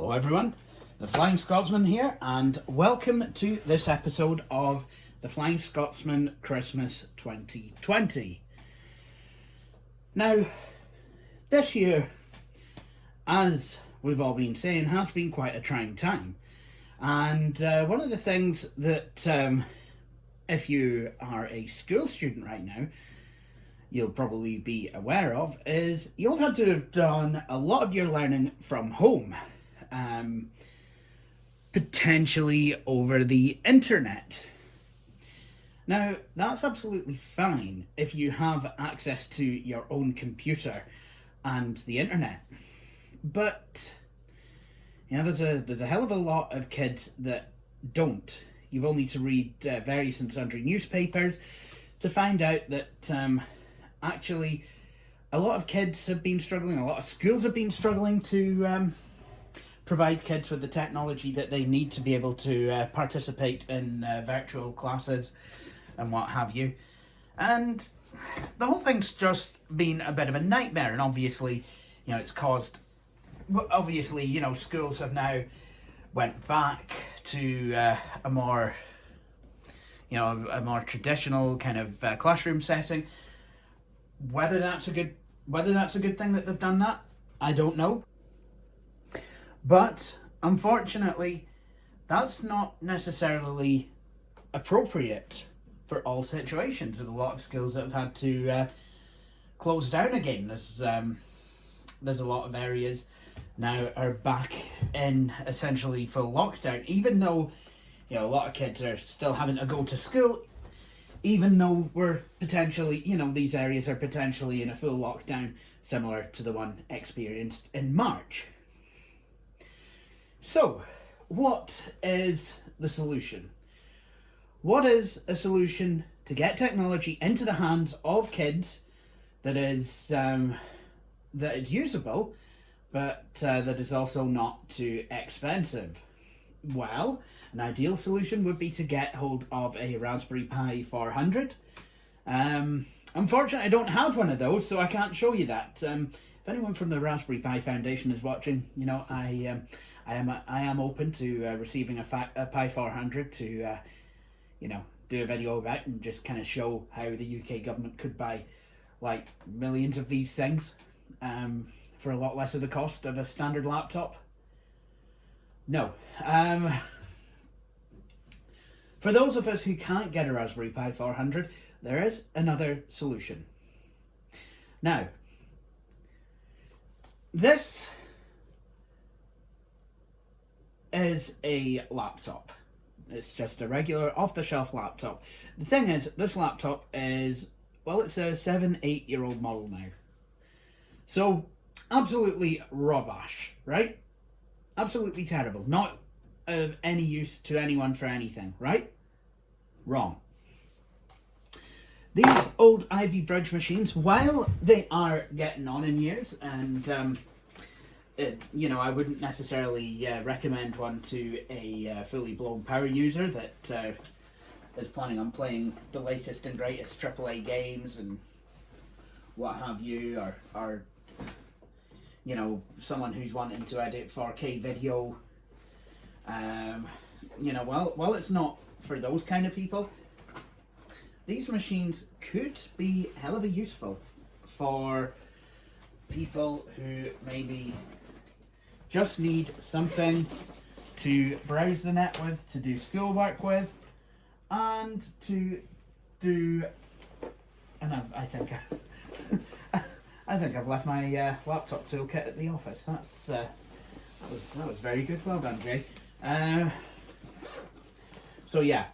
Hello everyone, the Flying Scotsman here, and welcome to this episode of the Flying Scotsman Christmas 2020. Now, this year, as we've all been saying, has been quite a trying time. And one of the things that, if you are a school student right now, you'll probably be aware of, is you'll have had to have done a lot of your learning from home. Potentially over the internet. Now, that's absolutely fine if you have access to your own computer and the internet. But yeah, there's a hell of a lot of kids that don't. You've only to read various and sundry newspapers to find out that actually a lot of kids have been struggling, a lot of schools have been struggling to provide kids with the technology that they need to be able to participate in virtual classes and what have you. And the whole thing's just been a bit of a nightmare, and obviously, you know, it's caused, obviously, you know, schools have now went back to a more traditional kind of classroom setting. Whether that's a good thing that they've done that, I don't know. But unfortunately, that's not necessarily appropriate for all situations. There's a lot of schools that have had to close down again. There's a lot of areas now are back in essentially full lockdown, even though, you know, a lot of kids are still having to go to school, even though we're potentially, you know, these areas are potentially in a full lockdown similar to the one experienced in March. So, what is the solution? What is a solution to get technology into the hands of kids that is usable, but that is also not too expensive? Well, an ideal solution would be to get hold of a Raspberry Pi 400. Unfortunately, I don't have one of those, so I can't show you that. If anyone from the Raspberry Pi Foundation is watching, you know, I am open to receiving a Pi 400 to, you know, do a video about and just kind of show how the UK government could buy like millions of these things for a lot less of the cost of a standard laptop. No. For those of us who can't get a Raspberry Pi 400, there is another solution. Now, this is a laptop. It's just a regular off-the-shelf laptop. The thing is, this laptop is, well, it's a 7-8-year-old model now. So, absolutely rubbish, right? Absolutely terrible. Not of any use to anyone for anything, right? Wrong. These old Ivy Bridge machines, while they are getting on in years, and you know, I wouldn't necessarily recommend one to a fully blown power user that is planning on playing the latest and greatest AAA games and what have you, or you know, someone who's wanting to edit 4K video. You know, well, it's not for those kind of people. These machines could be hell of a useful for people who maybe just need something to browse the net with, to do schoolwork with, and to do. And I think I've left my laptop toolkit at the office. That was very good. Well done, Jay. So yeah,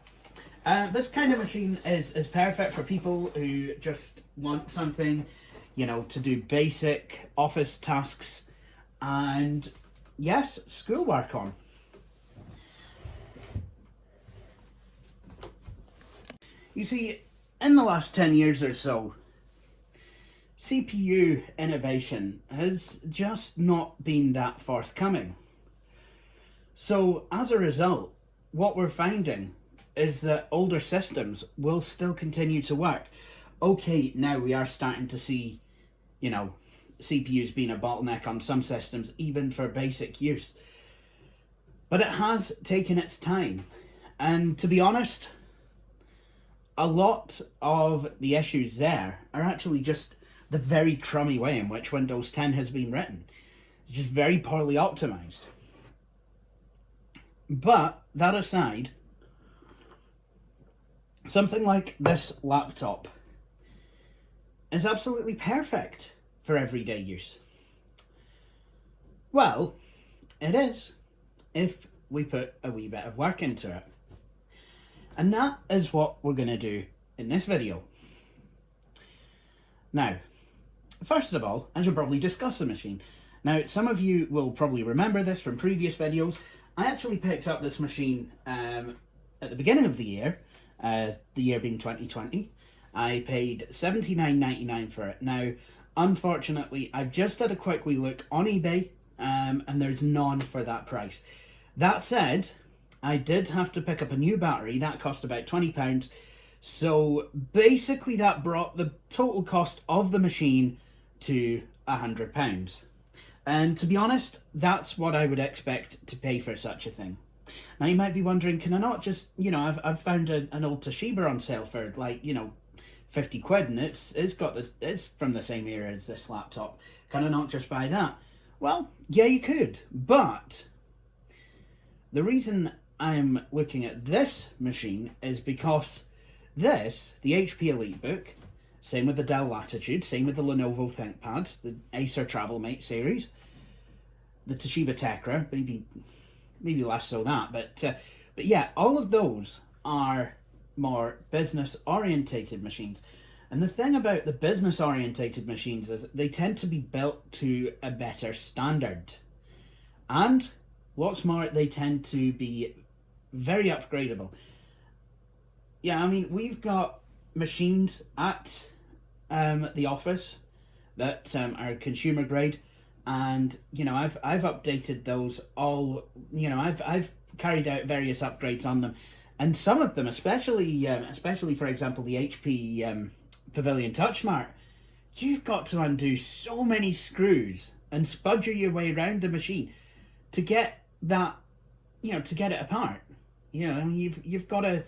this kind of machine is perfect for people who just want something, you know, to do basic office tasks and, yes, schoolwork on. You see, in the last 10 years or so, CPU innovation has just not been that forthcoming. So, as a result, what we're finding is that older systems will still continue to work. Okay, now we are starting to see, you know, CPUs being a bottleneck on some systems, even for basic use. But it has taken its time. And to be honest, a lot of the issues there are actually just the very crummy way in which Windows 10 has been written. It's just very poorly optimized. But that aside, something like this laptop is absolutely perfect for everyday use. Well, it is, if we put a wee bit of work into it. And that is what we're going to do in this video. Now, first of all, I should probably discuss the machine. Now, some of you will probably remember this from previous videos. I actually picked up this machine at the beginning of the year being 2020. I paid $79.99 for it. Now, unfortunately, I've just had a quick wee look on eBay, and there's none for that price. That said, I did have to pick up a new battery. That cost about £20. So basically that brought the total cost of the machine to £100. And to be honest, that's what I would expect to pay for such a thing. Now you might be wondering, can I not just, I've found an old Toshiba on sale for like, 50 quid, and it's from the same era as this laptop. Can I not just buy that? Well, yeah, you could, but the reason I'm looking at this machine is because this, the HP Elitebook, same with the Dell Latitude, same with the Lenovo ThinkPad, the Acer TravelMate series, the Toshiba Tecra, maybe less so that, but yeah, all of those are more business-orientated machines. And the thing about the business-orientated machines is they tend to be built to a better standard. And what's more, they tend to be very upgradable. Yeah, I mean, we've got machines at the office that are consumer grade, and I've updated those all. I've carried out various upgrades on them, and some of them, especially for example the HP Pavilion TouchSmart, you've got to undo so many screws and spudger your way around the machine to get that, to get it apart. You've got to.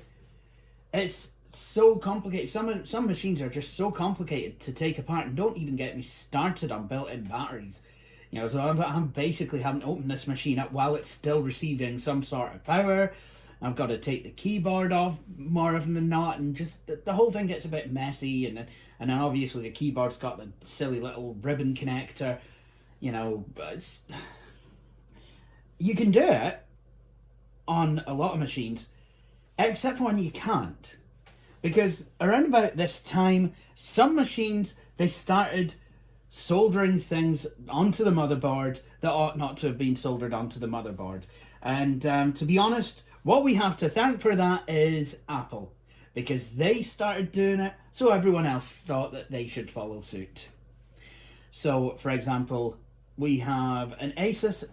It's so complicated. Some machines are just so complicated to take apart, and don't even get me started on built-in batteries. So I'm basically having to open this machine up while it's still receiving some sort of power. I've got to take the keyboard off more often than not, and just the whole thing gets a bit messy. And then obviously the keyboard's got the silly little ribbon connector. But you can do it on a lot of machines, except for when you can't. Because around about this time, some machines, they started soldering things onto the motherboard that ought not to have been soldered onto the motherboard. And to be honest, what we have to thank for that is Apple. Because they started doing it, so everyone else thought that they should follow suit. So, for example, we have an Asus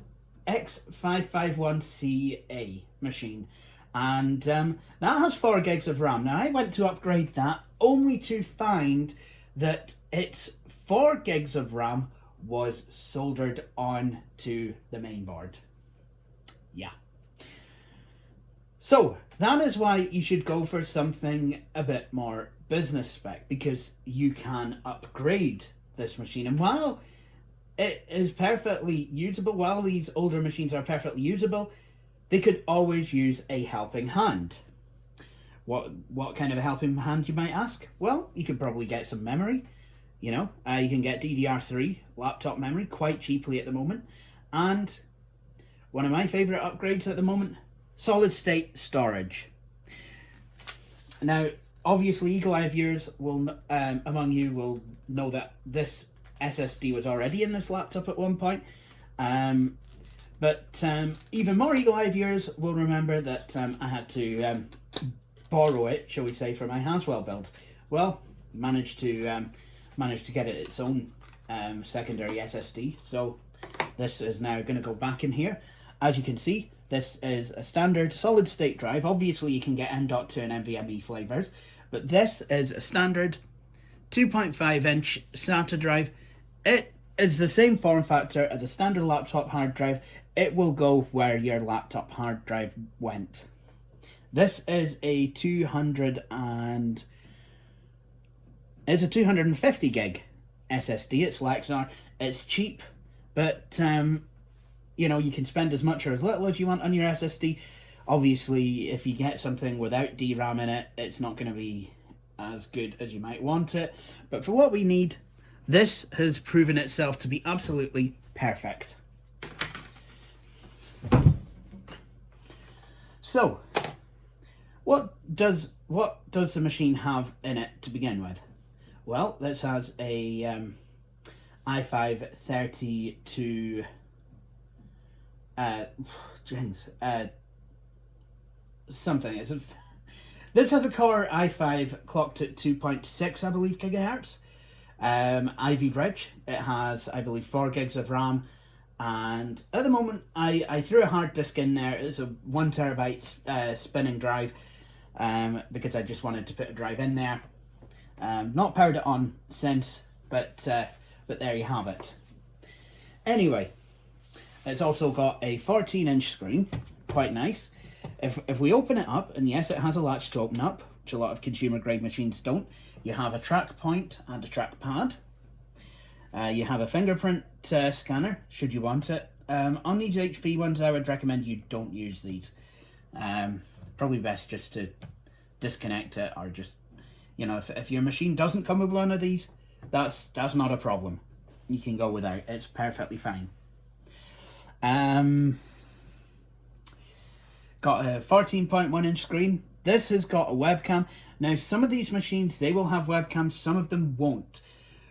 X551CA machine, and that has 4 gigs of RAM. Now I went to upgrade that only to find that its 4 gigs of RAM was soldered on to the main board. Yeah. So that is why you should go for something a bit more business spec, because you can upgrade this machine. And while it is perfectly usable, while these older machines are perfectly usable, they could always use a helping hand. What kind of a helping hand, you might ask? Well, you could probably get some memory. You can get DDR3 laptop memory quite cheaply at the moment. And one of my favourite upgrades at the moment, solid state storage. Now, obviously, eagle-eye viewers among you will know that this SSD was already in this laptop at one point. But even more eagle-eye viewers will remember that I had to borrow it, shall we say, for my Haswell build. Well, managed to get it its own secondary SSD. So this is now going to go back in here. As you can see, this is a standard solid state drive. Obviously, you can get M.2 and NVMe flavors, but this is a standard 2.5-inch SATA drive. It is the same form factor as a standard laptop hard drive, it will go where your laptop hard drive went. This is a 250 gig SSD. It's Lexar. It's cheap, but you know, you can spend as much or as little as you want on your SSD. Obviously, if you get something without DRAM in it, it's not going to be as good as you might want it. But for what we need, this has proven itself to be absolutely perfect. So, what does the machine have in it to begin with? Well, this has a i5-32 something. This has a Core i5 clocked at 2.6, I believe, gigahertz. Ivy Bridge. It has, I believe, 4 gigs of RAM. And at the moment, I threw a hard disk in there. It's a 1 terabyte spinning drive because I just wanted to put a drive in there. Not powered it on since, but there you have it. Anyway, it's also got a 14-inch screen, quite nice. If we open it up, and yes, it has a latch to open up, which a lot of consumer-grade machines don't, you have a track point and a trackpad. You have a fingerprint scanner, should you want it. On these HP ones, I would recommend you don't use these. Probably best just to disconnect it, or just, you know, if your machine doesn't come with one of these, that's not a problem. You can go without. It's perfectly fine. Got a 14.1-inch screen. This has got a webcam. Now, some of these machines, they will have webcams, some of them won't.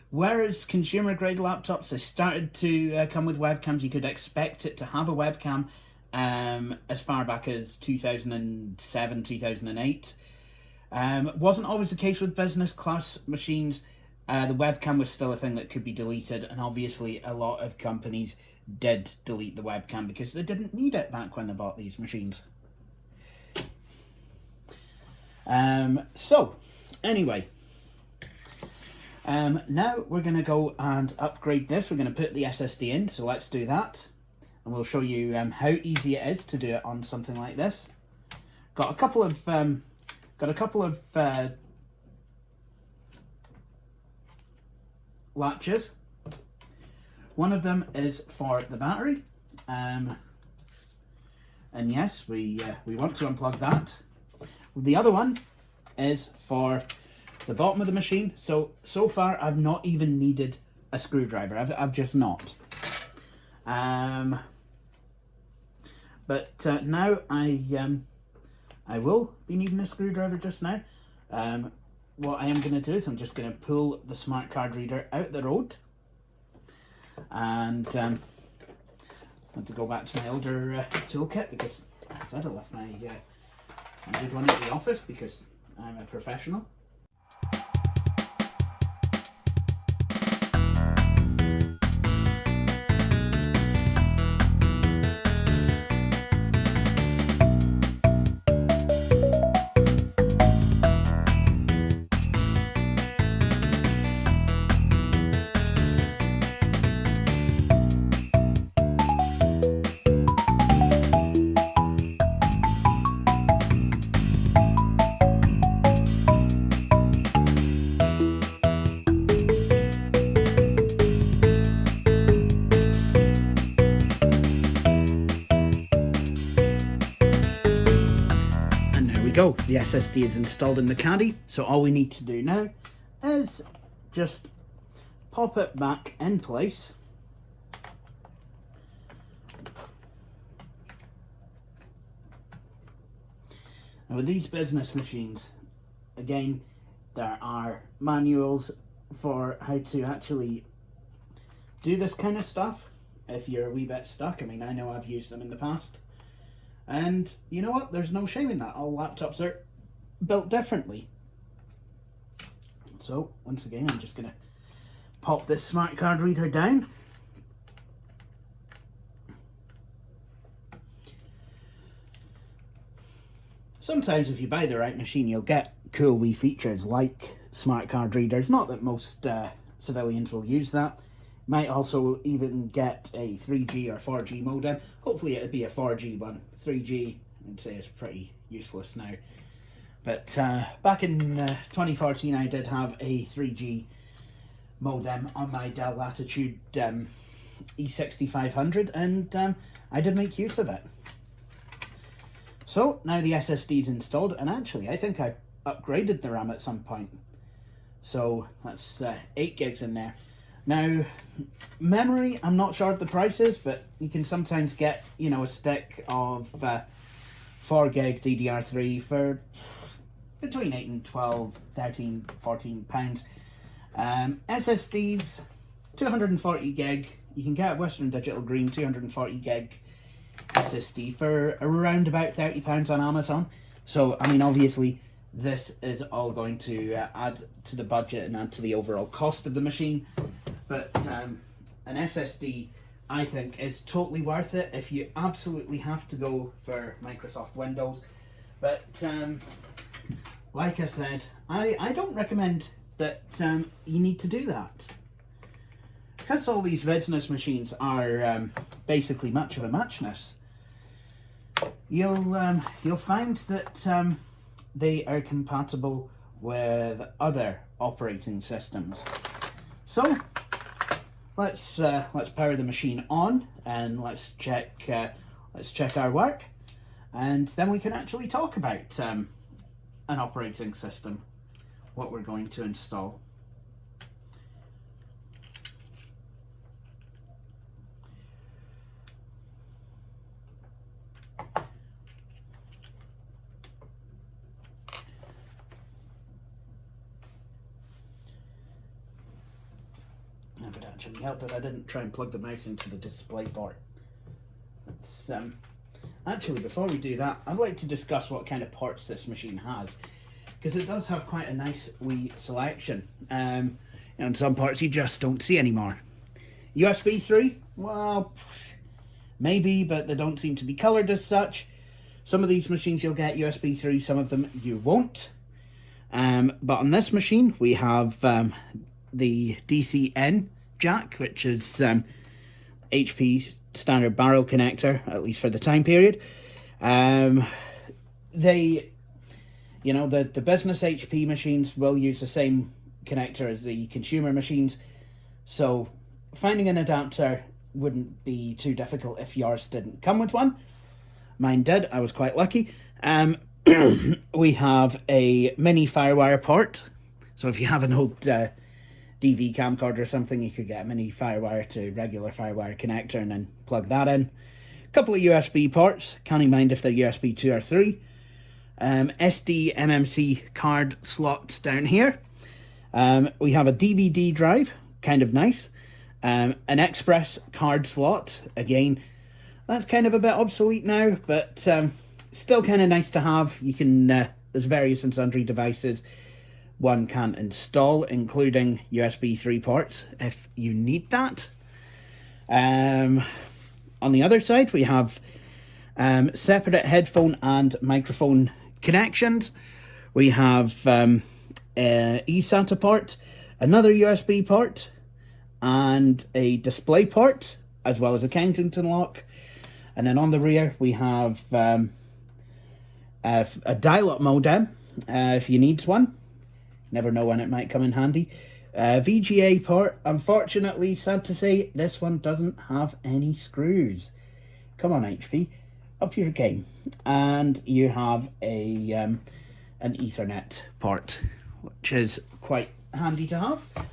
Whereas consumer-grade laptops have started to come with webcams, you could expect it to have a webcam as far back as 2007, 2008. Wasn't always the case with business class machines. The webcam was still a thing that could be deleted, and obviously a lot of companies did delete the webcam because they didn't need it back when they bought these machines. So, anyway, now we're going to go and upgrade this. We're going to put the SSD in, so let's do that. And we'll show you how easy it is to do it on something like this. Got a couple of latches. One of them is for the battery, and yes, we want to unplug that. The other one is for the bottom of the machine. So far I've not even needed a screwdriver. I've just not. But now I will be needing a screwdriver just now. What I am going to do is I'm just going to pull the smart card reader out the road, and I have to go back to my older toolkit because, as I said, I left my good one at the office because I'm a professional. Go. The SSD is installed in the caddy, so all we need to do now is just pop it back in place. And with these business machines, again, there are manuals for how to actually do this kind of stuff if you're a wee bit stuck. I mean, I know I've used them in the past. And you know what? There's no shame in that. All laptops are built differently. So, once again, I'm just going to pop this smart card reader down. Sometimes if you buy the right machine, you'll get cool wee features like smart card readers. Not that most civilians will use that. Might also even get a 3G or 4G modem. Hopefully it'd be a 4G one. 3G, I'd say, is pretty useless now. But back in 2014, I did have a 3G modem on my Dell Latitude E6500, and I did make use of it. So now the SSD is installed, and actually I think I upgraded the RAM at some point. So that's 8 gigs in there. Now, memory, I'm not sure of the prices, but you can sometimes get, you know, a stick of 4 gig DDR3 for between 8 and 12, 13, 14 pounds. SSDs, 240 gig. You can get Western Digital Green 240 gig SSD for around about £30 on Amazon. So, I mean, obviously, this is all going to add to the budget and add to the overall cost of the machine. But an SSD, I think, is totally worth it if you absolutely have to go for Microsoft Windows. But like I said, I don't recommend that you need to do that. Because all these business machines are basically much of a muchness, you'll find that they are compatible with other operating systems. So let's power the machine on and let's check our work, and then we can actually talk about an operating system, what we're going to install. That would actually help if I didn't try and plug the mouse into the display port. It's, actually, before we do that, I'd like to discuss what kind of ports this machine has, because it does have quite a nice wee selection. And some ports you just don't see anymore. USB 3, well, maybe, but they don't seem to be coloured as such. Some of these machines you'll get USB 3, some of them you won't. But on this machine we have the DC-N jack, which is HP standard barrel connector, at least for the time period. You know, the business HP machines will use the same connector as the consumer machines, so finding an adapter wouldn't be too difficult if yours didn't come with one. Mine did. I was quite lucky. We have a mini FireWire port, so if you have an old DV camcorder or something, you could get a mini FireWire to regular FireWire connector and then plug that in. A couple of USB ports, can't mind if they're USB 2 or 3. SD MMC card slots down here. We have a DVD drive, kind of nice. An express card slot, again, that's kind of a bit obsolete now, but still kind of nice to have. You can, there's various and sundry devices one can install, including USB 3 ports if you need that. On the other side, we have separate headphone and microphone connections. We have eSATA port, another USB port, and a display port, as well as a Kensington lock. And then on the rear we have a dial-up modem if you need one. Never know when it might come in handy. VGA port. Unfortunately, sad to say, this one doesn't have any screws. Come on, HP, up your game. And you have an Ethernet port, which is quite handy to have. A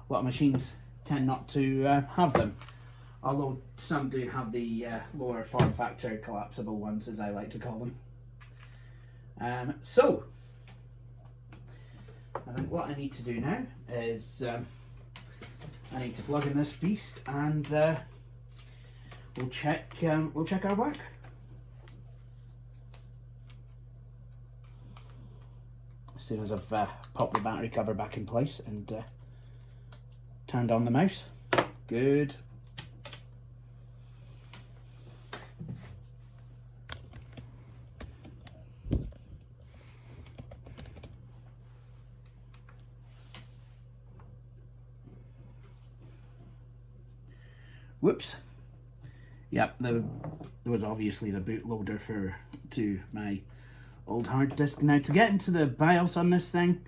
lot of machines tend not to have them, although some do have the lower form factor collapsible ones, as I like to call them. So I think what I need to do now is I need to plug in this beast, and we'll check our work. As soon as I've popped the battery cover back in place and turned on the mouse. Good. Whoops. Yep, there was obviously the bootloader to my old hard disk. Now to get into the BIOS on this thing,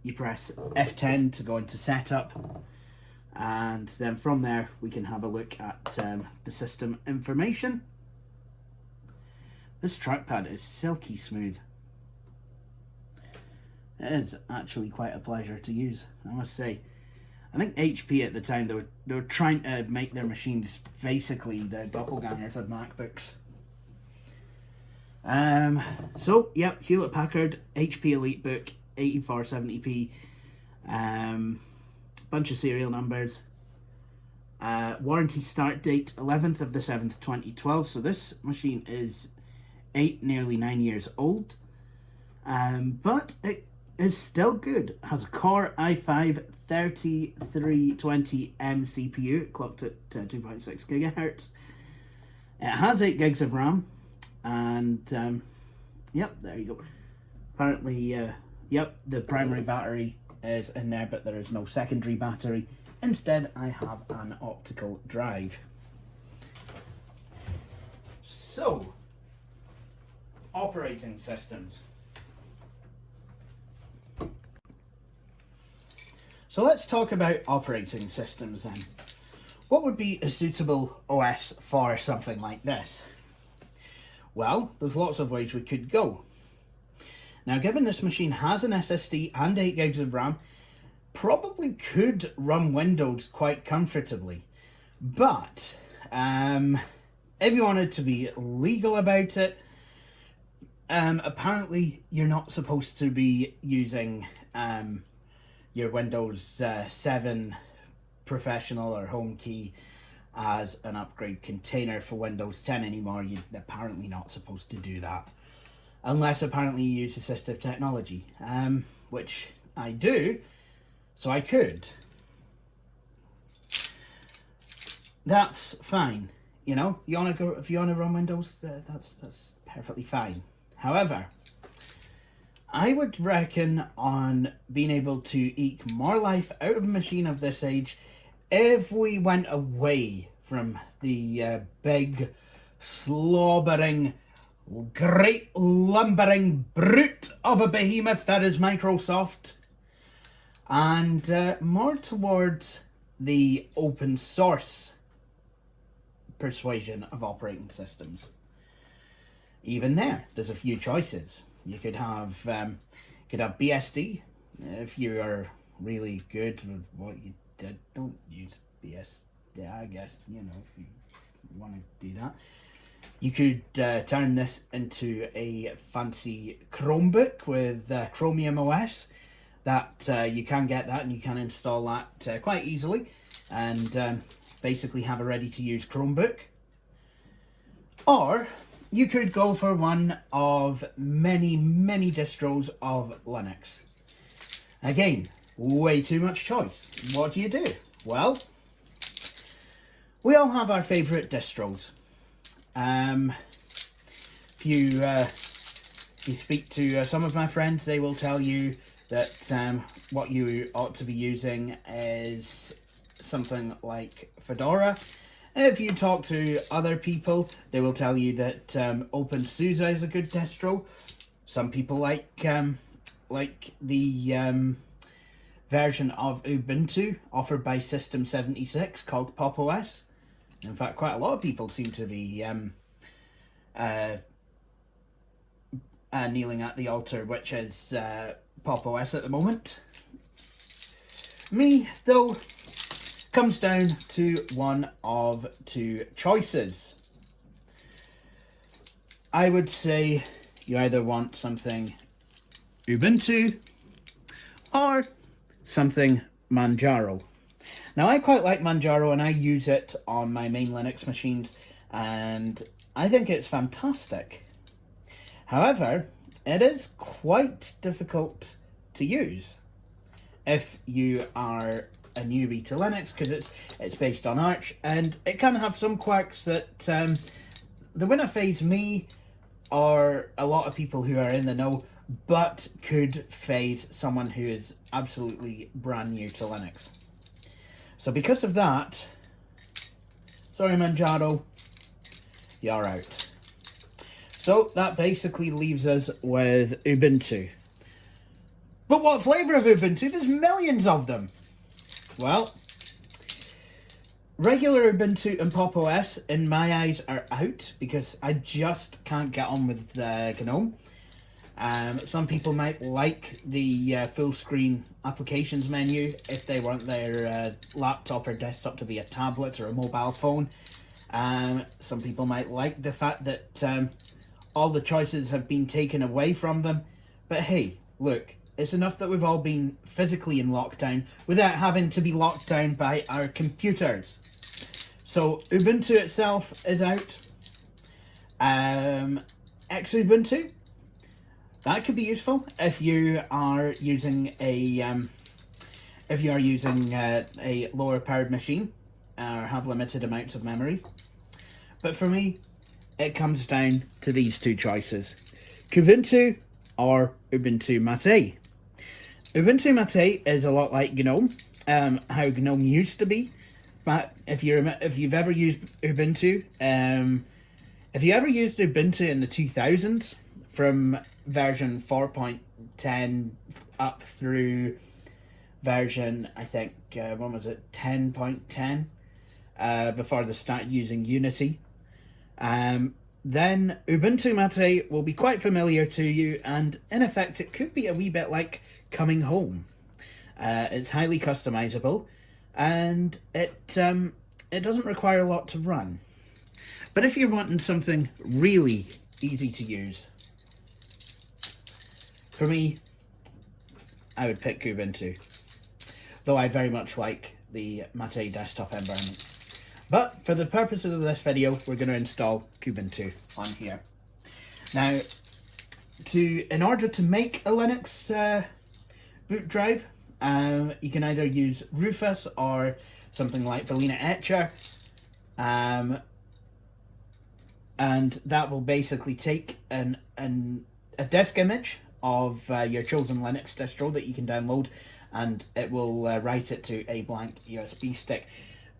you press F10 to go into setup, and then from there we can have a look at the system information. This trackpad is silky smooth. It is actually quite a pleasure to use, I must say. I think HP at the time, they were trying to make their machines basically the doppelgangers of MacBooks. So, yep, Hewlett Packard, HP Elitebook, 8470p, bunch of serial numbers. Warranty start date, 11th of the 7th, 2012. So this machine is 8, nearly 9 years old. But it is still good. It has a Core i5-3320M CPU, clocked at 2.6 gigahertz. It has 8 gigs of RAM, and yep, there you go. Apparently, yep, the primary battery is in there, but there is no secondary battery. Instead, I have an optical drive. So, operating systems. So let's talk about operating systems then. What would be a suitable OS for something like this? Well, there's lots of ways we could go. Now, given this machine has an SSD and 8 gigs of RAM, probably could run Windows quite comfortably. But if you wanted to be legal about it, apparently you're not supposed to be using your Windows 7 Professional or Home Key as an upgrade container for Windows 10 anymore. You're apparently not supposed to do that. Unless apparently you use assistive technology, which I do, so I could. That's fine. You know, you wanna go, if you wanna run Windows, that's perfectly fine. However, I would reckon on being able to eke more life out of a machine of this age if we went away from the big, slobbering, great lumbering brute of a behemoth that is Microsoft, and more towards the open source persuasion of operating systems. Even there's a few choices. You could have BSD if you are really good with what you did. Don't use BSD, I guess, you know, if you want to do that. You could turn this into a fancy Chromebook with Chromium OS. That you can get that, and you can install that quite easily, and basically have a ready-to-use Chromebook. Or you could go for one of many, many distros of Linux. Again, way too much choice. What do? Well, we all have our favourite distros. If you speak to some of my friends, they will tell you that what you ought to be using is something like Fedora. If you talk to other people, they will tell you that OpenSUSE is a good distro. Some people like the version of Ubuntu offered by System76 called Pop! OS. In fact, quite a lot of people seem to be kneeling at the altar, which is Pop! OS at the moment. Me, though, comes down to one of two choices. I would say you either want something Ubuntu or something Manjaro. Now, I quite like Manjaro, and I use it on my main Linux machines, and I think it's fantastic. However, it is quite difficult to use if you are a newbie to Linux, because it's based on Arch, and it can have some quirks that they wouldn't phase me or a lot of people who are in the know, but could phase someone who is absolutely brand new to Linux. So because of that, Sorry, Manjaro, you're out. So that basically leaves us with Ubuntu. But what flavour of Ubuntu? There's millions of them. Well, regular Ubuntu and Pop! OS, in my eyes, are out because I just can't get on with GNOME. Some people might like the full screen applications menu if they want their laptop or desktop to be a tablet or a mobile phone. Some people might like the fact that all the choices have been taken away from them. But hey, look, it's enough that we've all been physically in lockdown without having to be locked down by our computers. So Ubuntu itself is out. Xubuntu, that could be useful if you are using a lower powered machine or have limited amounts of memory. But for me, it comes down to these two choices: Kubuntu or Ubuntu Mate. Ubuntu Mate is a lot like GNOME, how GNOME used to be. But if you've ever used Ubuntu, if you ever used Ubuntu in the 2000s, from version 4.10 up through version, I think, when was it, 10.10, before they started using Unity, then Ubuntu Mate will be quite familiar to you, and in effect it could be a wee bit like coming home. It's highly customizable, and it doesn't require a lot to run. But if you're wanting something really easy to use, for me, I would pick Kubuntu, though I very much like the Mate desktop environment. But for the purposes of this video, we're going to install Kubuntu on here. Now, in order to make a Linux boot drive, you can either use Rufus or something like Balena Etcher, and that will basically take a disk image of your chosen Linux distro that you can download, and it will write it to a blank USB stick.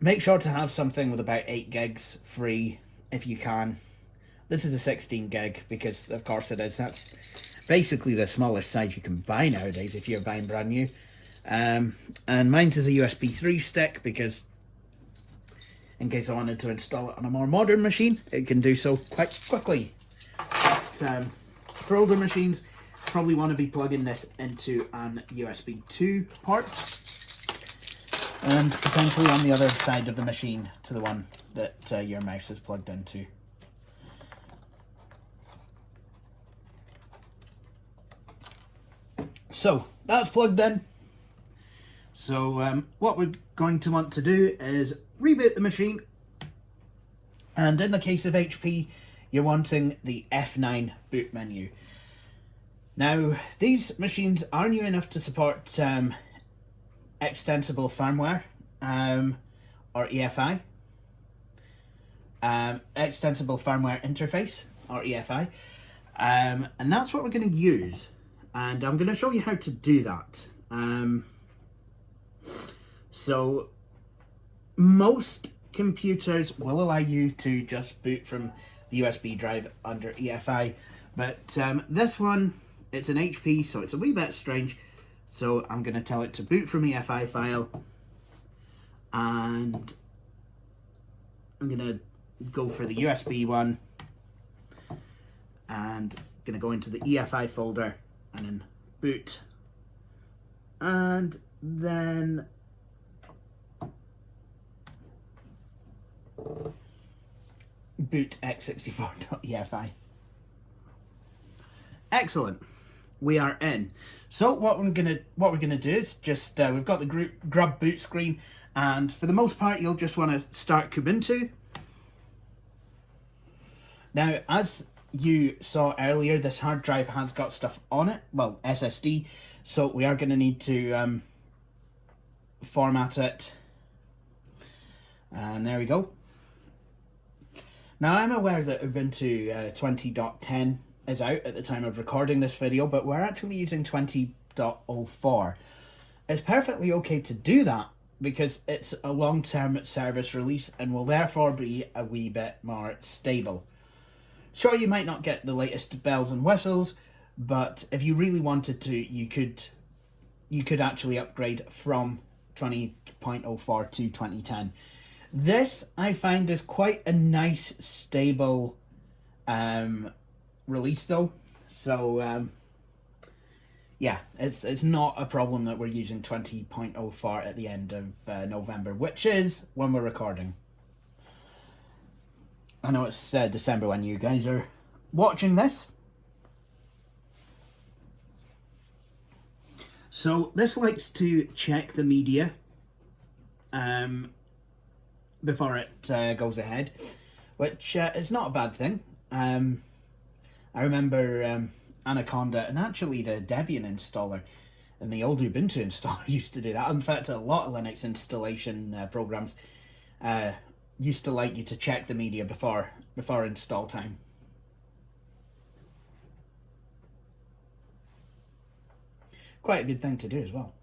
Make sure to have something with about 8 gigs free if you can. This is a 16 gig because of course it is. That's basically the smallest size you can buy nowadays if you're buying brand new. And mine's is a USB 3 stick because in case I wanted to install it on a more modern machine, it can do so quite quickly. But, for older machines, probably want to be plugging this into an USB 2 port, and potentially on the other side of the machine to the one that your mouse is plugged into. So that's plugged in. So what we're going to want to do is reboot the machine, and in the case of HP, you're wanting the F9 boot menu. Now, these machines are new enough to support extensible firmware, or EFI, extensible firmware interface, or EFI, and that's what we're going to use, and I'm going to show you how to do that. So most computers will allow you to just boot from the USB drive under EFI, but this one, it's an HP, so it's a wee bit strange. So I'm going to tell it to boot from EFI file, and I'm going to go for the USB one, and going to go into the EFI folder and then boot, and then boot x64.efi. Excellent. We are in. So what we're gonna do is just we've got the grub boot screen, and for the most part you'll just want to start Kubuntu. Now, as you saw earlier, this hard drive has got stuff on it, well, SSD, so we are going to need to format it, and there we go. Now, I'm aware that Ubuntu 20.10 is out at the time of recording this video, but we're actually using 20.04. It's perfectly okay to do that, because it's a long-term service release and will therefore be a wee bit more stable. Sure, you might not get the latest bells and whistles, but if you really wanted to, you could actually upgrade from 20.04 to 2010. This, I find, is quite a nice, stable release, though. So, yeah, it's not a problem that we're using 20.04 at the end of November, which is when we're recording. I know it's December when you guys are watching this. So this likes to check the media before it goes ahead, which is not a bad thing. I remember Anaconda and actually the Debian installer and the old Ubuntu installer used to do that. In fact, a lot of Linux installation programs used to like you to check the media before install time. Quite a good thing to do as well.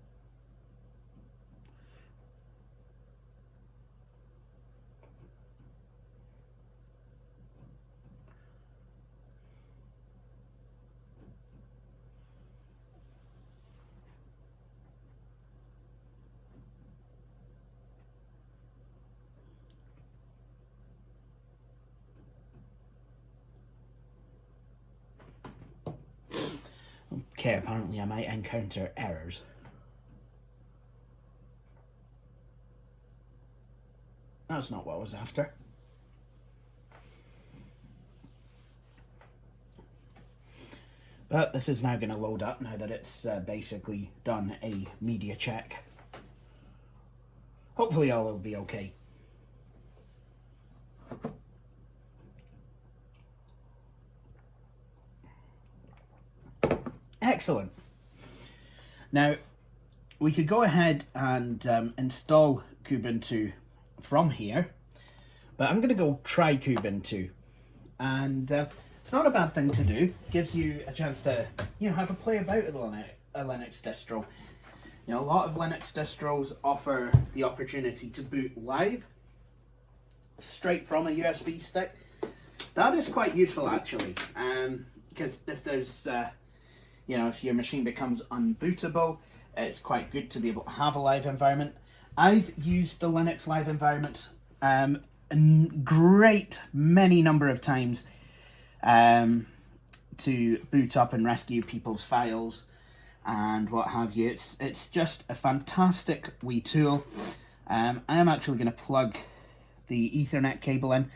Okay, apparently I might encounter errors. That's not what I was after. But this is now going to load up now that it's basically done a media check. Hopefully all will be okay. Excellent. Now, we could go ahead and install Kubuntu from here, but I'm going to go try Kubuntu. And it's not a bad thing to do. Gives you a chance to, have a play about with a Linux distro. A lot of Linux distros offer the opportunity to boot live, straight from a USB stick. That is quite useful, actually, because if there's, if your machine becomes unbootable, it's quite good to be able to have a live environment. I've used the Linux live environment a great many number of times to boot up and rescue people's files and what have you. It's just a fantastic wee tool. I am actually going to plug the Ethernet cable in,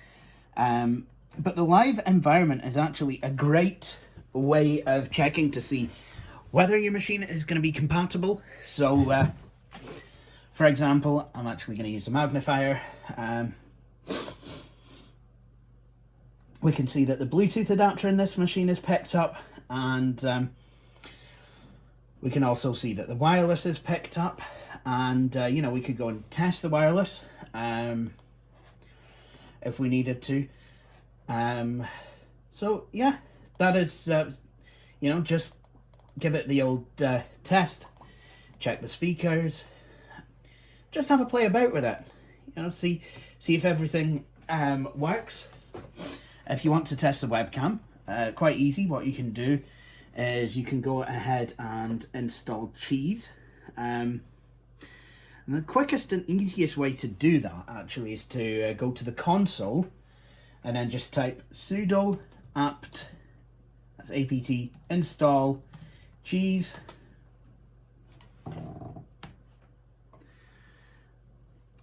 but the live environment is actually a great way of checking to see whether your machine is going to be compatible. So for example, I'm actually going to use a magnifier. We can see that the Bluetooth adapter in this machine is picked up, and we can also see that the wireless is picked up, and we could go and test the wireless if we needed to. So yeah, that is just give it the old test, check the speakers, just have a play about with it, see if everything works. If you want to test the webcam, quite easy. What you can do is you can go ahead and install Cheese. And the quickest and easiest way to do that actually is to go to the console and then just type sudo apt, that's apt, install Cheese.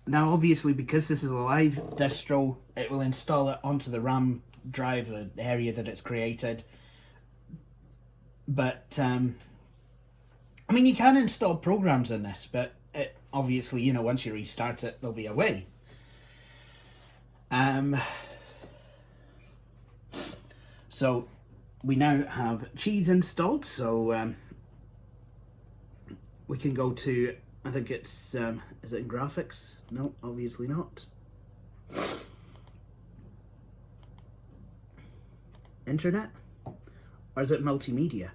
Now obviously, because this is a live distro, it will install it onto the RAM drive, the area that it's created. But you can install programs in this, but it obviously, once you restart it, they'll be away. So we now have Cheese installed, so we can go to, I think it's, is it in graphics? No, obviously not. Internet? Or is it multimedia?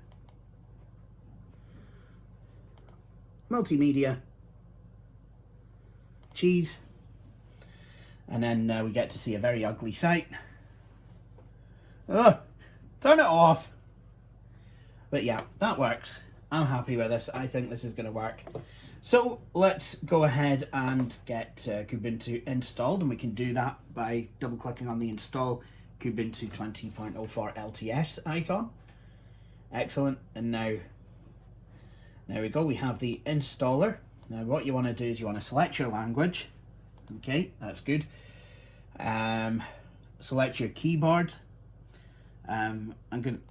Multimedia. cheese. And then we get to see a very ugly sight. Oh, turn it off. But yeah, that works. I'm happy with this. I think this is going to work. So let's go ahead and get Kubuntu installed, and we can do that by double clicking on the install Kubuntu 20.04 LTS icon. Excellent. And now, there we go, we have the installer. Now what you want to do is you want to select your language. Okay, that's good. Select your keyboard.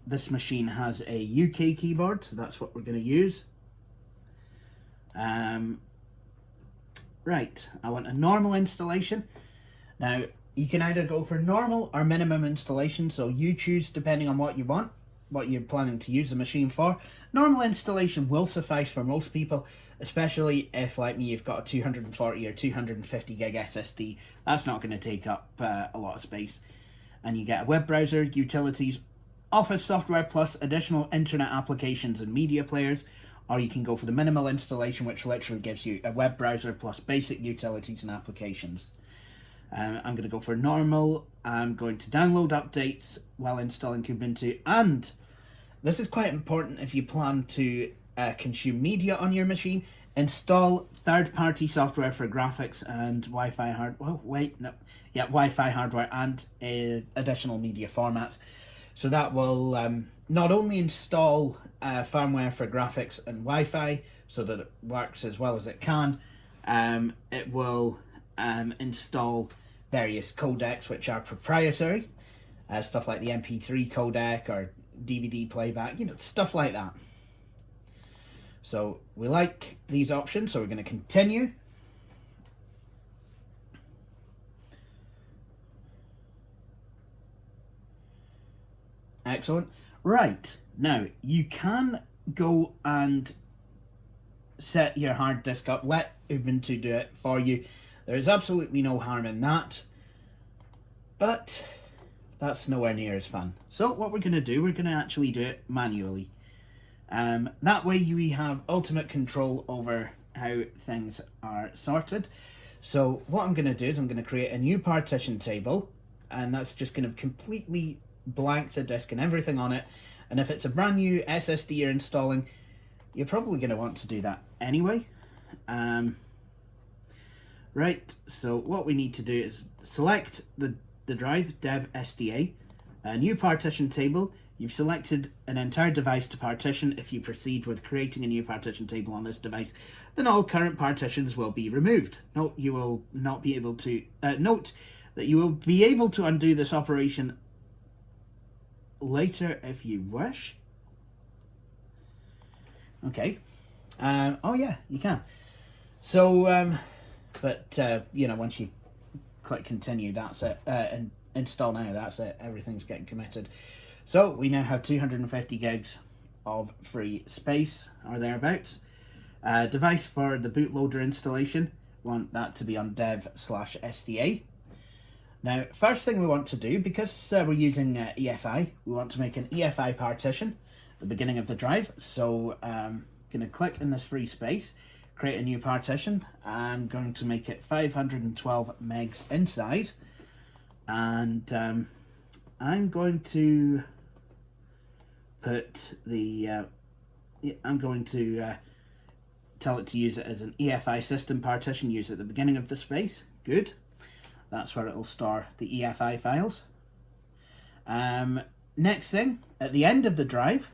This machine has a UK keyboard, so that's what we're going to use. Right, I want a normal installation. Now, you can either go for normal or minimum installation, so you choose depending on what you want, what you're planning to use the machine for. Normal installation will suffice for most people, especially if, like me, you've got a 240 or 250 gig SSD. That's not going to take up a lot of space. And you get a web browser, utilities, Office software plus additional internet applications and media players, or you can go for the minimal installation, which literally gives you a web browser plus basic utilities and applications. I'm going to go for normal. I'm going to download updates while installing Kubuntu, and this is quite important if you plan to consume media on your machine. Install third-party software for graphics and Wi-Fi Wi-Fi hardware and additional media formats. So that will not only install firmware for graphics and Wi-Fi so that it works as well as it can, it will install various codecs which are proprietary, stuff like the MP3 codec or DVD playback, stuff like that. So we like these options, so we're going to continue. Excellent. Right, now you can go and set your hard disk up, let Ubuntu do it for you. There is absolutely no harm in that, but that's nowhere near as fun. So what we're going to do, we're going to actually do it manually. That way we have ultimate control over how things are sorted. So what I'm going to do is I'm going to create a new partition table, and that's just going to completely blank the disk and everything on it. And if it's a brand new SSD you're installing, you're probably going to want to do that anyway. Right, so what we need to do is select the drive, dev SDA, a new partition table. You've selected an entire device to partition. If you proceed with creating a new partition table on this device, then all current partitions will be removed. Note you will not be able to note that you will be able to undo this operation later if you wish. Okay. Oh yeah, you can. So, once you click continue, that's it. And install now, that's it. Everything's getting committed. So we now have 250 gigs of free space, or thereabouts. Device for the bootloader installation, want that to be on dev/SDA. Now, first thing we want to do, because we're using EFI, we want to make an EFI partition at the beginning of the drive. So I'm going to click in this free space, create a new partition. I'm going to make it 512 megs inside, and I'm going to put the I'm going to tell it to use it as an EFI system partition, use it at the beginning of the space. Good. That's where it'll store the EFI files. Next thing, at the end of the drive,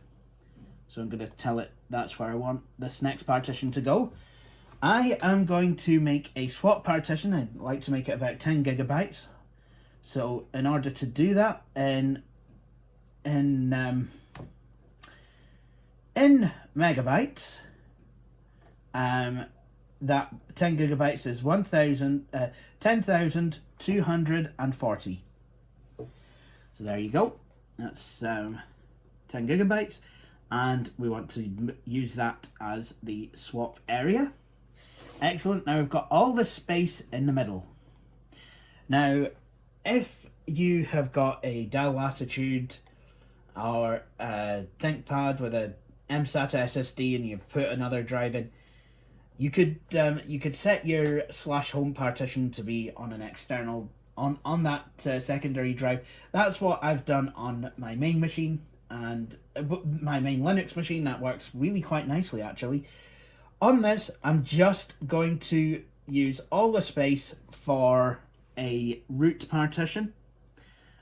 so I'm going to tell it that's where I want this next partition to go. I am going to make a swap partition. I'd like to make it about 10 gigabytes. So in order to do that, in megabytes, that 10 gigabytes is 10,240. So there you go. That's 10 gigabytes, and we want to use that as the swap area. Excellent. Now we've got all this space in the middle. Now, if you have got a Dell Latitude or a ThinkPad with a MSATA SSD and you've put another drive in, you could set your /home partition to be on an external on that secondary drive. That's what I've done on my main machine and my main Linux machine. That works really quite nicely actually. On this, I'm just going to use all the space for a root partition.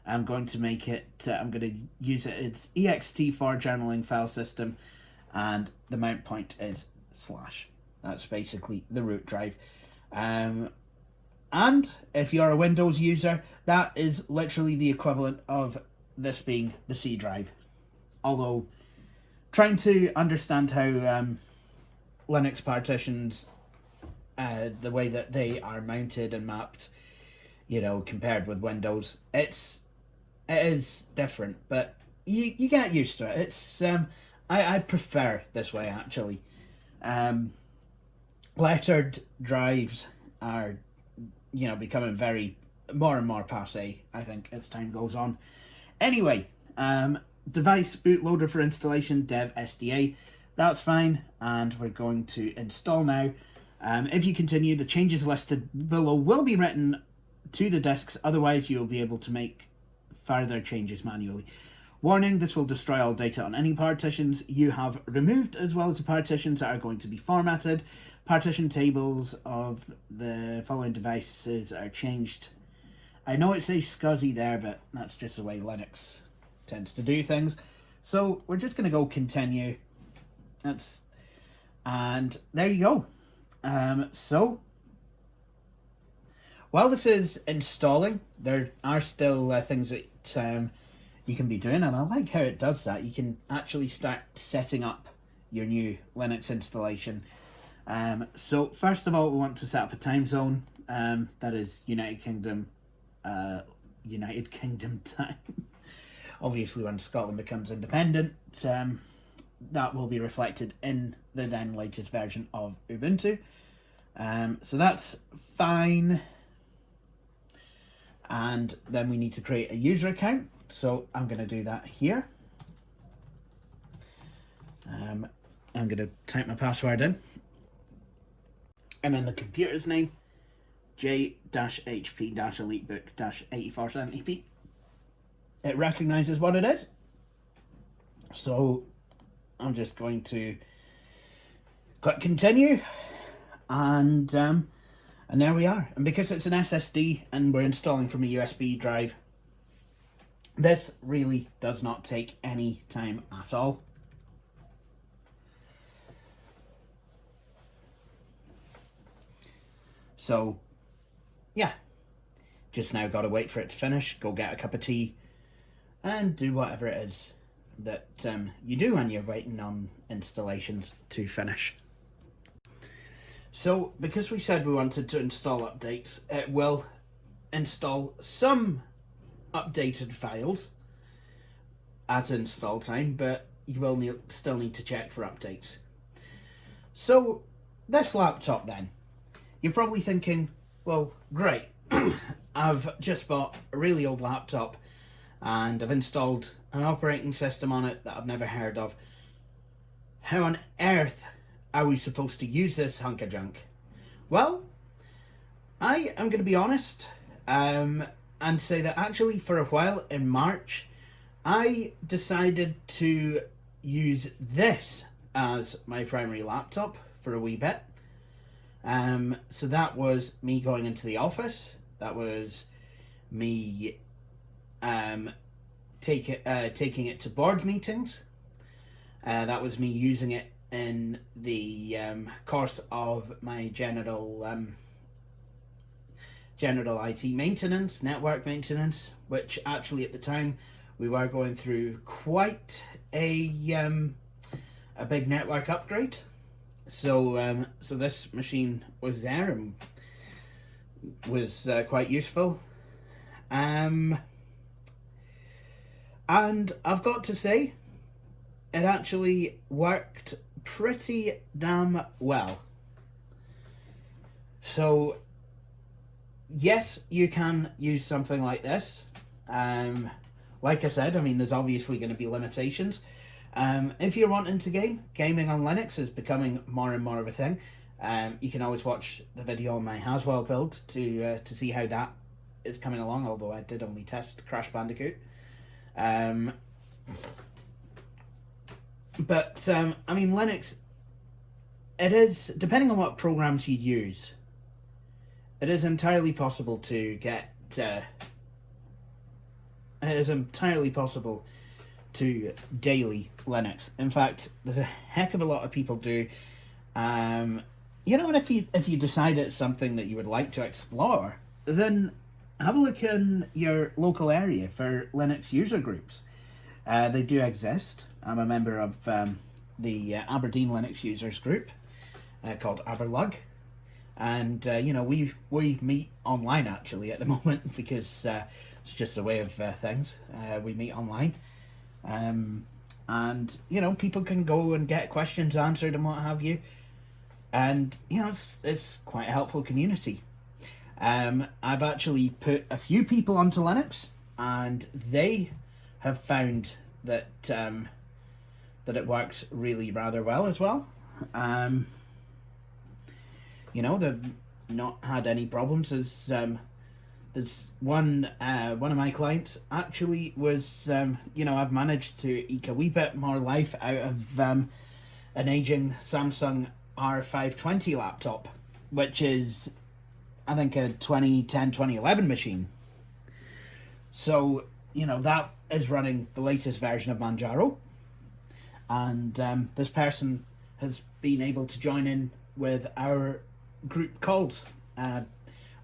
I'm going to make it, I'm going to use it as ext4 journaling file system, and the mount point is /. That's basically the root drive. And if you're a Windows user, that is literally the equivalent of this being the C drive. Although, trying to understand how Linux partitions, the way that they are mounted and mapped, you know, compared with Windows, it is different, but you get used to it. It's I prefer this way actually. Lettered drives are, you know, becoming more and more passe, I think, as time goes on. Anyway, device bootloader for installation, dev SDA, that's fine, and we're going to install now. If you continue, the changes listed below will be written to the disks, otherwise you'll be able to make further changes manually. Warning, this will destroy all data on any partitions you have removed, as well as the partitions that are going to be formatted. Partition tables of the following devices are changed. I know it says SCSI there, but that's just the way Linux tends to do things. So we're just going to go continue. And there you go. So while this is installing, there are still things that you can be doing, and I like how it does that. You can actually start setting up your new Linux installation. So first of all, we want to set up a time zone. That is United Kingdom time. Obviously, when Scotland becomes independent, that will be reflected in the then latest version of Ubuntu. So that's fine. And then we need to create a user account. So I'm going to do that here. I'm going to type my password in. And then the computer's name, J-HP Elitebook 8470p. It recognizes what it is. So I'm just going to click continue, and there we are. And because it's an SSD and we're installing from a USB drive, this really does not take any time at all. So, yeah, just now got to wait for it to finish, go get a cup of tea, and do whatever it is that you do when you're waiting on installations to finish. So, because we said we wanted to install updates, it will install some updated files at install time, but you will still need to check for updates. So, this laptop then. You're probably thinking, well, great, I've just bought a really old laptop and I've installed an operating system on it that I've never heard of. How on earth are we supposed to use this hunk of junk? Well, I am going to be honest and say that actually for a while in March, I decided to use this as my primary laptop for a wee bit. So that was me going into the office. That was me taking it to board meetings. That was me using it in the course of my general IT maintenance, network maintenance, which actually at the time we were going through quite a big network upgrade. So so this machine was there and was quite useful. And I've got to say, it actually worked pretty damn well. So yes, you can use something like this. Like I said, I mean, there's obviously going to be limitations. If you're wanting to gaming on Linux is becoming more and more of a thing. You can always watch the video on my Haswell build to see how that is coming along, although I did only test Crash Bandicoot. But I mean, Linux, it is, depending on what programs you use, it is entirely possible to get it is entirely possible to daily Linux. In fact, there's a heck of a lot of people do. You know, and if you decide it's something that you would like to explore, then have a look in your local area for Linux user groups. They do exist. I'm a member of the Aberdeen Linux users group called Aberlug, and you know, we meet online actually at the moment because it's just a way of things. We meet online, and you know, people can go and get questions answered and what have you, and you know, it's quite a helpful community. I've actually put a few people onto Linux, and they have found that that it works really rather well as well. You know, they've not had any problems. As there's one of my clients actually was, you know, I've managed to eke a wee bit more life out of an aging Samsung R520 laptop, which is, I think, a 2010-2011 machine. So, you know, that is running the latest version of Manjaro, and this person has been able to join in with our group calls,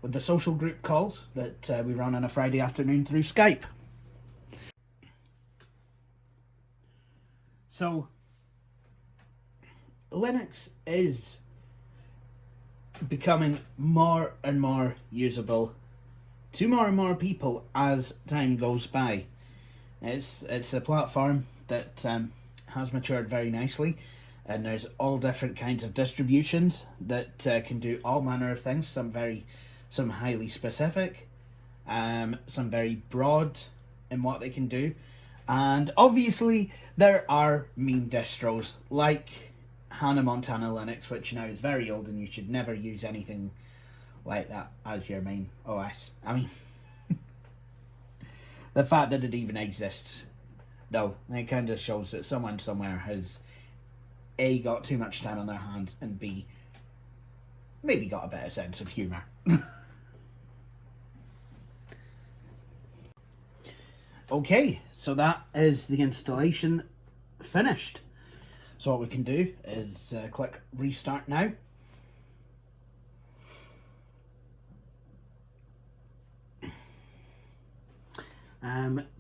with the social group calls that we run on a Friday afternoon through Skype. So Linux is becoming more and more usable to more and more people as time goes by. It's a platform that has matured very nicely, and there's all different kinds of distributions that can do all manner of things. Some highly specific, some very broad in what they can do, and obviously there are meme distros like Hannah Montana Linux, which now is very old, and you should never use anything like that as your main OS. I mean, the fact that it even exists, though, it kind of shows that someone somewhere has A, got too much time on their hands, and B, maybe got a better sense of humour. Okay, so that is the installation finished. So what we can do is click restart now.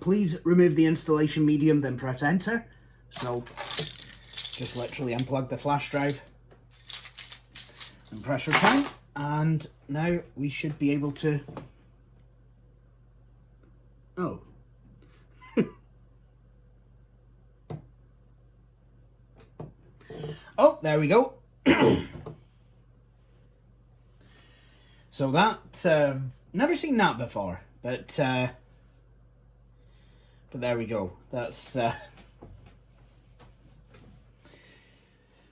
Please remove the installation medium, then press enter. So just literally unplug the flash drive and press return, and now we should be able to... Oh. Oh, there we go. So that, never seen that before, but there we go. That's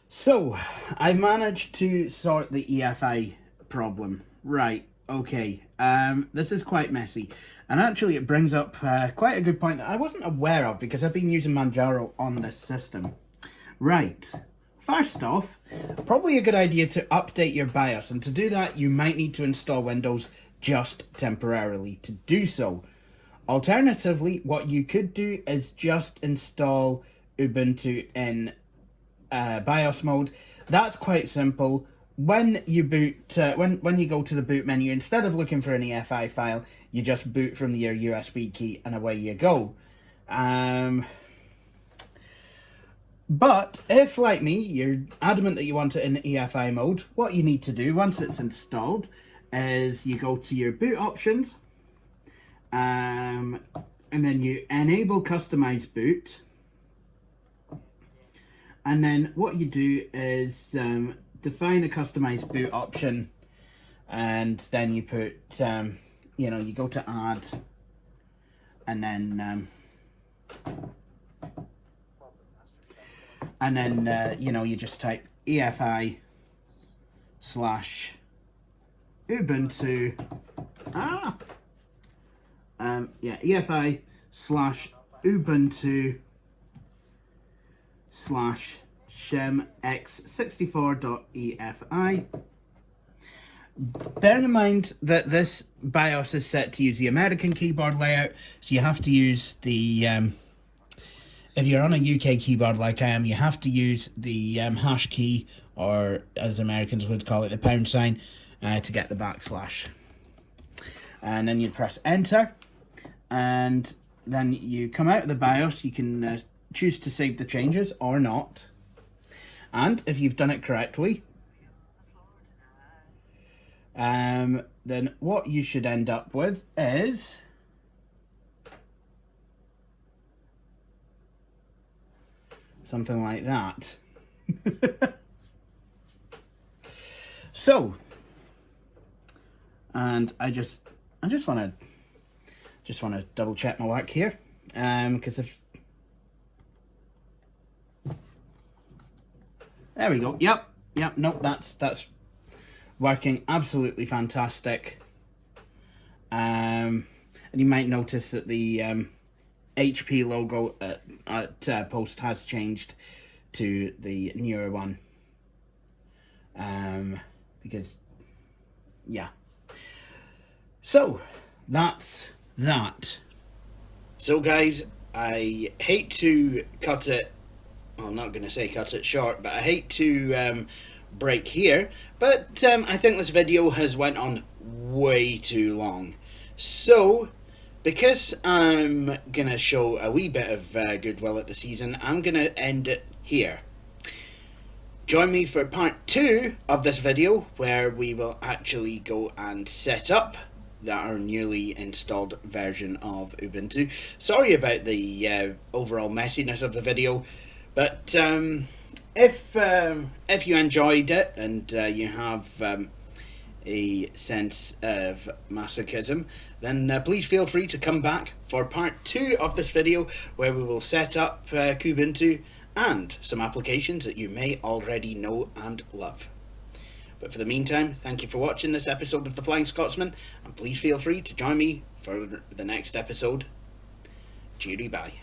so I managed to sort the EFI problem. Right, okay. This is quite messy, and actually it brings up quite a good point that I wasn't aware of because I've been using Manjaro on this system. Right. First off, probably a good idea to update your BIOS, and to do that you might need to install Windows just temporarily to do so. Alternatively, what you could do is just install Ubuntu in BIOS mode. That's quite simple. When you boot, when you go to the boot menu, instead of looking for an EFI file, you just boot from your USB key and away you go. But if, like me, you're adamant that you want it in EFI mode, what you need to do once it's installed is you go to your boot options, and then you enable customize boot, and then what you do is define a customize boot option, and then you put, you know, you go to add, and then you know, you just type EFI /Ubuntu EFI /Ubuntu /shemx64.efi. Bearing in mind that this BIOS is set to use the American keyboard layout, so you have to use the, if you're on a UK keyboard like I am, you have to use the hash key, or as Americans would call it, the pound sign, to get the backslash. And then you press enter, and then you come out of the BIOS. You can choose to save the changes or not. And if you've done it correctly, then what you should end up with is something like that. So, and I just want to double check my work here, because if there we go. Yep. Nope. That's working absolutely fantastic. And you might notice that the HP logo at Post has changed to the newer one. Because, yeah. So, that's that. So guys, I hate to cut it, well, I'm not going to say cut it short, but I hate to break here, but I think this video has went on way too long. So, because I'm going to show a wee bit of goodwill at the season, I'm going to end it here. Join me for part 2 of this video, where we will actually go and set up our newly installed version of Ubuntu. Sorry about the overall messiness of the video, but if you enjoyed it and you have a sense of masochism, then please feel free to come back for part 2 of this video, where we will set up Kubuntu and some applications that you may already know and love. But for the meantime, thank you for watching this episode of The Flying Scotsman, and please feel free to join me for the next episode. Cheery bye.